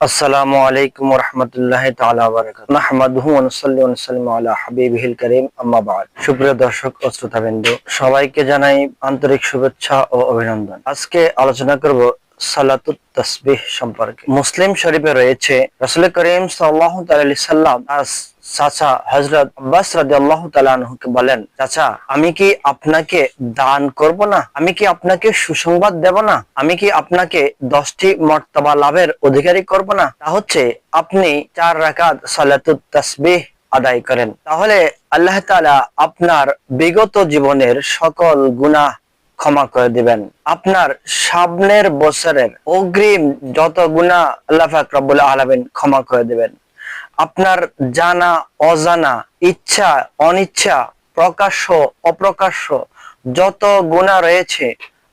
আসসালামু আলাইকুম ওয়া রাহমাতুল্লাহি তাআলা ওয়া বারাকাতুহু নাহমাদুহু ওয়া নুসাল্লি ওয়া নুসাল্লিমু আলা হাবিবিহিল কারীম আম্মা বা'দ। সুপ্রিয় দর্শক ও শ্রোতাবৃন্দ, সবাইকে জানাই আন্তরিক শুভেচ্ছা ও অভিনন্দন। আজকে আলোচনা করব সালাতুত তাসবিহ সম্পর্কে। মুসলিম শরীফে রয়েছে রাসূল করিম সাল্লাল্লাহু আলাইহি সাল্লাম চাচা হযরত আব্বাস রাদিয়াল্লাহু তাআলা আনহুকে বলেন, চাচা আমি কি আপনাকে দান করব না? আমি কি আপনাকে সুসংবাদ দেব না? আমি কি আপনাকে 10টি মর্তবা লাভের অধিকারী করব না? তা হচ্ছে আপনি 4 রাকাত সালাতুত তাসবিহ আদায় করেন। তাহলে আল্লাহ তাআলা আপনার বিগত জীবনের সকল গুনাহ ক্ষমা করে দিবেন। আপনার সামনের বছরের অগ্রিম যত গুনাহ আল্লাহ পাক রব্বুল আলামিন ক্ষমা করে দিবেন। আপনার জানা অজানা, ইচ্ছা অনিচ্ছা, প্রকাশ্য অপ্রকাশ্য যত গুনাহ রয়েছে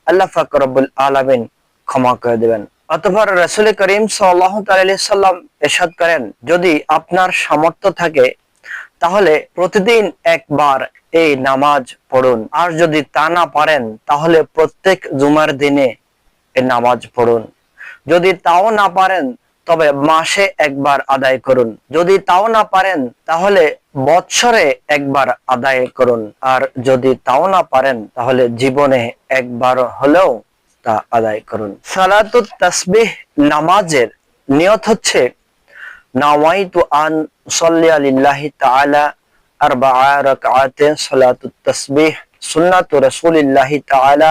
আল্লাহ পাক রব্বুল আলামিন ক্ষমা করে দিবেন। অতঃপর রাসূল করিম সাল্লাল্লাহু আলাইহি সাল্লাম ইরশাদ করেন, যদি আপনার সামর্থ্য থাকে তাহলে প্রতিদিন একবার এই নামাজ পড়ুন, আর যদি তা না পারেন তাহলে প্রত্যেক জুমার দিনে এই নামাজ পড়ুন। যদি তাও না পারেন তবে মাসে একবার আদায় করুন। যদি তাও না পারেন তাহলে বৎসরে একবার আদায় করুন। আর যদি তাও না পারেন তাহলে জীবনে একবার হলেও তা আদায় করুন। সালাতুত তাসবিহ নামাজের নিয়ত হচ্ছে নাওয়াইতু আন উসাল্লিয়া লিল্লাহি তাআলা আরবা'a রাকআতিন সালাতুত তাসবিহ সুন্নাতু রাসূলিল্লাহি তাআলা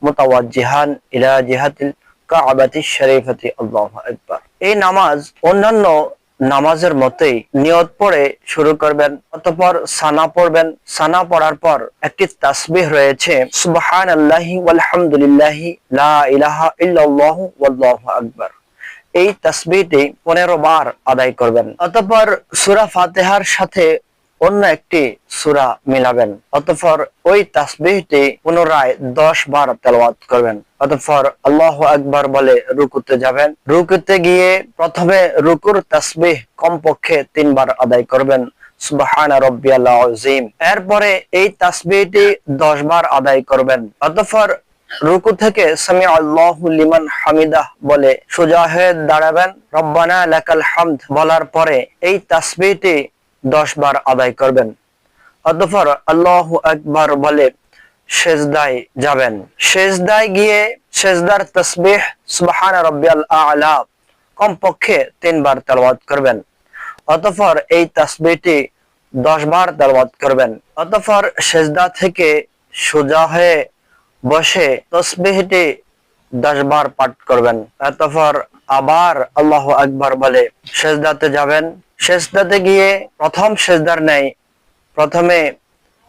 মুতাওয়াজ্জিহান ইলা জিহাতিল কাবাতিশ শরীফাতি আল্লাহু আকবার। এই নামাজ অন্যান্য নামাজের মতোই নিয়ত পড়ে শুরু করবেন, অতঃপর সানা পড়বেন। সানা পড়ার পর একটি তাসবিহ রয়েছে, সুবহানাল্লাহি ওয়াল হামদুলিল্লাহি লা ইলাহা ইল্লাল্লাহু ওয়াল্লাহু আকবার। এই তাসবিহটি 15 বার আদায় করবেন। অতঃপর সূরা ফাতিহার সাথে অন্য একটি সূরা মিলাবেন। অতঃপর ওই তাসবিহটি পুনরায় 10 বার তেলাওয়াত করবেন। অতঃপর আল্লাহু আকবার বলে রুকুতে যাবেন। রুকুতে গিয়ে প্রথমে রুকুর তাসবিহ কমপক্ষে 3 বার আদায় করবেন, সুবহানা রাব্বিয়াল আযীম। এরপরে এই তাসবিহটি 10 বার আদায় করবেন। অতঃপর রুকু থেকে সামি আল্লাহু লিমান হামিদাহ বলে সোজা হয়ে দাঁড়াবেন। রব্বানা লাকাল হামদ বলার পরে এই তাসবিহটি 10 বার আদায় করবেন। অতঃপর আল্লাহু আকবার বলে সেজদায় যাবেন। সেজদায় গিয়ে সেজদার তাসবিহ সুবহানা রাব্বিয়াল আ'লা কমপক্ষে 3 বার তেলাওয়াত করবেন। অতঃপর এই তাসবিহটি 10 বার তেলাওয়াত করবেন। অতঃপর সেজদা থেকে সোজা হয়ে বসে তাসবিহটি 10 বার পাঠ করবেন। অতঃপর আবার আল্লাহু আকবার বলে সেজদাতে যাবেন। সেজদাতে গিয়ে প্রথম সেজদার ন্যায় প্রথমে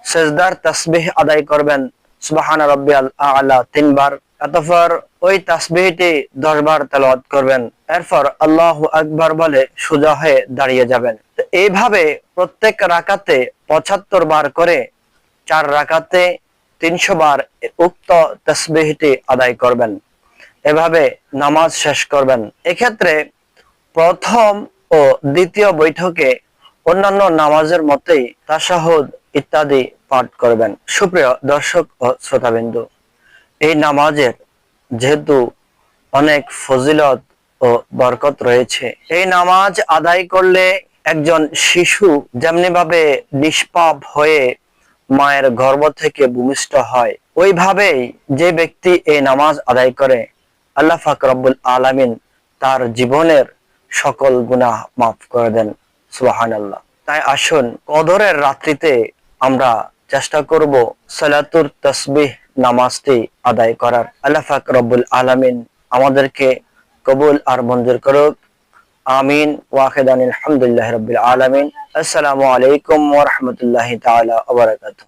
সেজদার তাসবিহ আদায় করবেন, সুবহানা রাব্বিয়াল আ'লা 3 বার। অতঃপর ওই তাসবিহটি 10 বার তেলাওয়াত করবেন। এরপর আল্লাহু আকবার বলে সোজা হয়ে দাঁড়িয়ে যাবেন। এইভাবে প্রত্যেক রাকাতে 75 বার করে 4 রাকাতে 300 বার উক্ত তাসবিহটি আদায় করবেন। এভাবে নামাজ শেষ করবেন। এক্ষেত্রে প্রথম ও দ্বিতীয় বৈঠকে অন্যান্য নামাজের মতোই তাশাহুদ ইত্যাদি পাঠ করবেন। সুপ্রিয় দর্শক ও শ্রোতাবৃন্দ, এই নামাজের যেহেতু অনেক ফজিলত ও বরকত রয়েছে, এই নামাজ আদায় করলে একজন শিশু যেমনি ভাবে নিষ্পাপ হয়ে মায়ের গর্ভ থেকে ভূমিষ্ঠ হয়, ওইভাবেই যে ব্যক্তি এই নামাজ আদায় করে আল্লাহ পাক রব্বুল আলামিন তার জীবনের সকল গুনাহ মাফ করে দেন। সুবহানাল্লাহ। তাই আসুন কদরের রাত্রিতে আমরা চেষ্টা করব সালাতুত তাসবিহ নামাজটি আদায় করার। আল্লাহ পাক রব্বুল আলামিন আমাদেরকে কবুল আর মঞ্জুর করুক। আমিন। ওয়া আখিরানিল হামদুলিল্লাহি রাব্বিল আলামিন। আসসালামু আলাইকুম ওয়া রাহমাতুল্লাহি তাআলা ওয়া বারাকাতুহু।